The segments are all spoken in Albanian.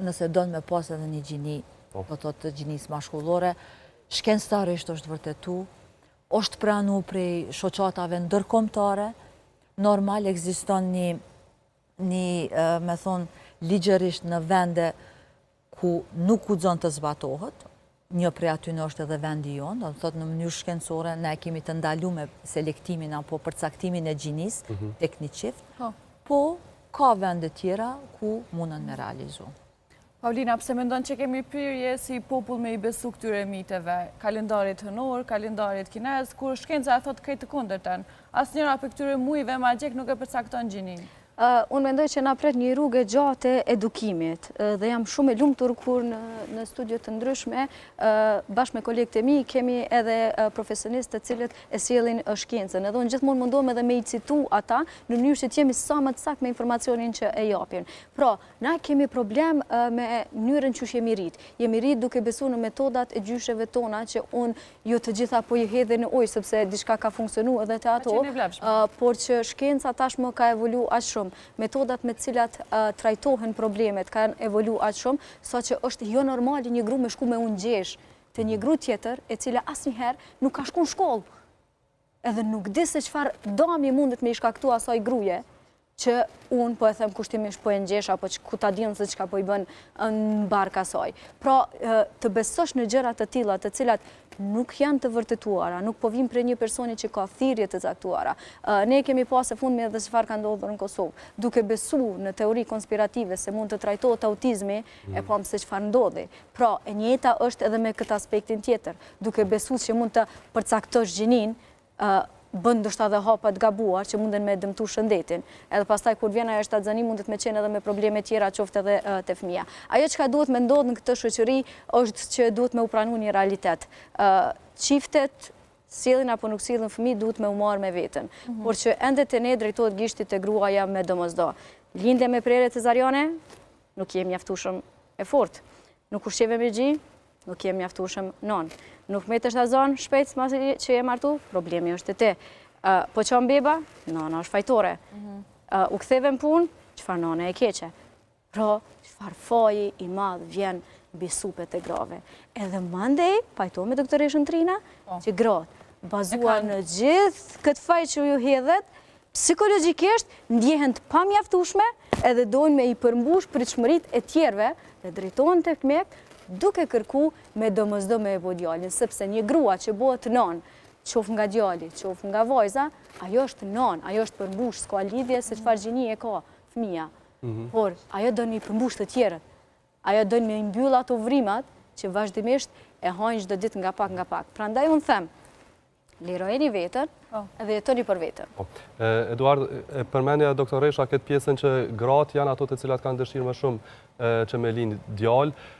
nëse do me pas edhe një gjini, do të gjinis mashkullore, shkencëtarisht është vërtetu, është pranu prej shoqatave ndërkombëtare, normal ekziston një, me thonë, ligjërisht në vende ku nuk guxon të zbatohet, një prej aty në është edhe vendi jonë, do të thotë në mënyrë shkencore, ne kemi të ndalu me selektimin apo përcaktimin e gjinis, teknikisht, po ka vende tjera ku mundën me realizu. Paulina, pse mendon që kemi pyrje si popull me i besu këtyre miteve, kalendarit hënor, kalendarit kinez, kur shkenca e thot krejt të kundërtën, asnjëra për këtyre mujve magjik nuk e përcakton gjinin. Unë mendoj që na pret një rrugë gjatë e edukimit dhe jam shumë e lumtur kur në studio të ndryshme bashkë me kolegët e mi kemi edhe profesionistë të cilët e sjellin shkencën. Edhe unë gjithmonë mundohem edhe me i citu ata në mënyrë që të jemi sa më të saktë me informacionin që e japin. Pra, na kemi problem me mënyrën që jemi rrit. Jemi rrit duke besuar në metodat e gjysheve tona që unë jo të gjitha po i hedhe në ujë sepse diçka ka funksionuar edhe te ato, por që shkenca tashmë ka evolu aq shumë. Metodat me cilat trajtohen problemet kanë evolu aq shumë, sa që është jo normali një gru me shku me unë gjesh të një gru tjetër e cila asnjëherë nuk ka shku në shkollë. Edhe nuk di se çfarë dëmi mundet me i shkaktu asaj gruje, që unë po e them kushtimisht po e ngjesh apo ku ta dinë se çka po i bën në barka saj. Pra, të besosh në gjëra të tilla të cilat nuk janë të vërtetuara, nuk po vijnë prej një personi që ka thirrje të caktuara. Ne kemi pasë fundmi edhe çfarë ka ndodhur në Kosovë. Duke besu në teori konspirative se mund të trajtohet autizmi, e pam se çfarë ndodhi. Pra, e njëjta është edhe me këtë aspektin tjetër. Duke besu që mund të përcaktosh gjinin, bën ndoshta edhe hapa të gabuar që munden me dëmtu shëndetin. Edhe pastaj kur vjen ajo shtatzani mundet me qenë edhe me probleme tjera qoftë edhe te fëmia. Ajo çka duhet me ndodh në këtë shoqëri është që duhet me u pranu një realitet. Çiftet sillin apo nuk sillin fëmijë duhet me u marrë me veten. Por që ende te ne drejtohet gishti te gruaja me domosdo. Lindje me prerje cezariane, nuk jemi mjaftueshëm e fortë. Nuk ushqeve me gjë, nuk jemi mjaftueshëm non. Nuk me të shtazon shpejt masi që je martu, problemi është te. Po qon beba, nana është fajtore. U ktheve në punë, çfarë nana e keqe. Pra, çfarë faji i madh vjen mbi supet e grave. Edhe mandej, pajto me doktoreshën Trina, që gratë bazuar në gjithë këtë faj që ju hedhet, psikologjikisht ndjehen të pamjaftueshme edhe dojnë me i përmbush pritshmëritë e tjerëve dhe drejtohen tek mjek duke kërku me domosdo me e bo djalin, sepse një grua që bëhet non, qof nga djali, qof nga vajza, ajo është non, ajo është përmbush, s'ka lidhje se çfarë gjini e ka fëmia. Por ajo do një përmbush të tjerët. Ajo do një mbyll ato vrimat që vazhdimisht e hajnë çdo ditë nga pak. Prandaj unë them, lirojeni veten dhe jetoni për veten. Eduard, përmendja doktoresha këtë pjesën që gratë janë ato të cilat kanë dëshirë më shumë që me lind djalë.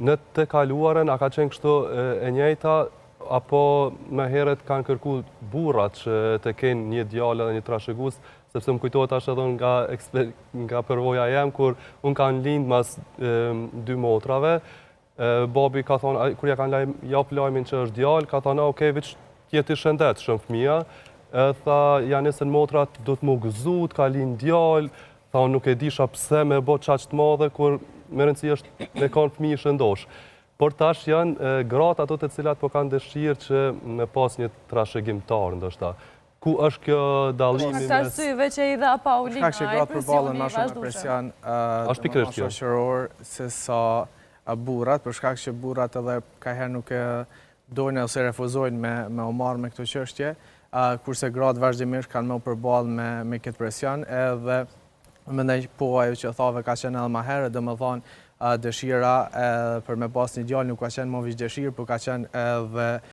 Në të kaluarën, a ka qenë kështu e njëjta, apo më herët kanë kërku burrat që të kenë një djalë dhe një trashëgues, sepse më kujtohet ashtu edhe nga përvoja jem, kur unë kanë lind mas 2 motrave, babi ka thonë, kur ja kanë jap lajmin që është djalë, ka thonë, okej, veç jeti shëndetshëm fëmia, tha, janë nisën motrat, do të më gëzut, ka lind djalë, tha, unë nuk e disha pse me bë çaq të madhe, kur me rëndësi është me kanë fëmijë shëndosh. Por tash janë gratë ato të cilat po kanë dëshirë që me pas një trashëgimtar, ndoshta. Ku është kjo dallimi mes... Ka arsyeve që i dha Paulina, Shkak që gratë përballen më shumë me presion shoqëror se sa burrat, për shkak që burrat edhe kanjëherë nuk e dojnë ose refuzojnë me u marrë me këto çështje, kurse gratë vazhdimisht kanë më u përballë me këtë presion, edhe mendoj po ajo që thave ka qenë edhe më herët, domethënë dëshira për me pas një djalë nuk ka qenë më veç dëshirë, por ka qenë edhe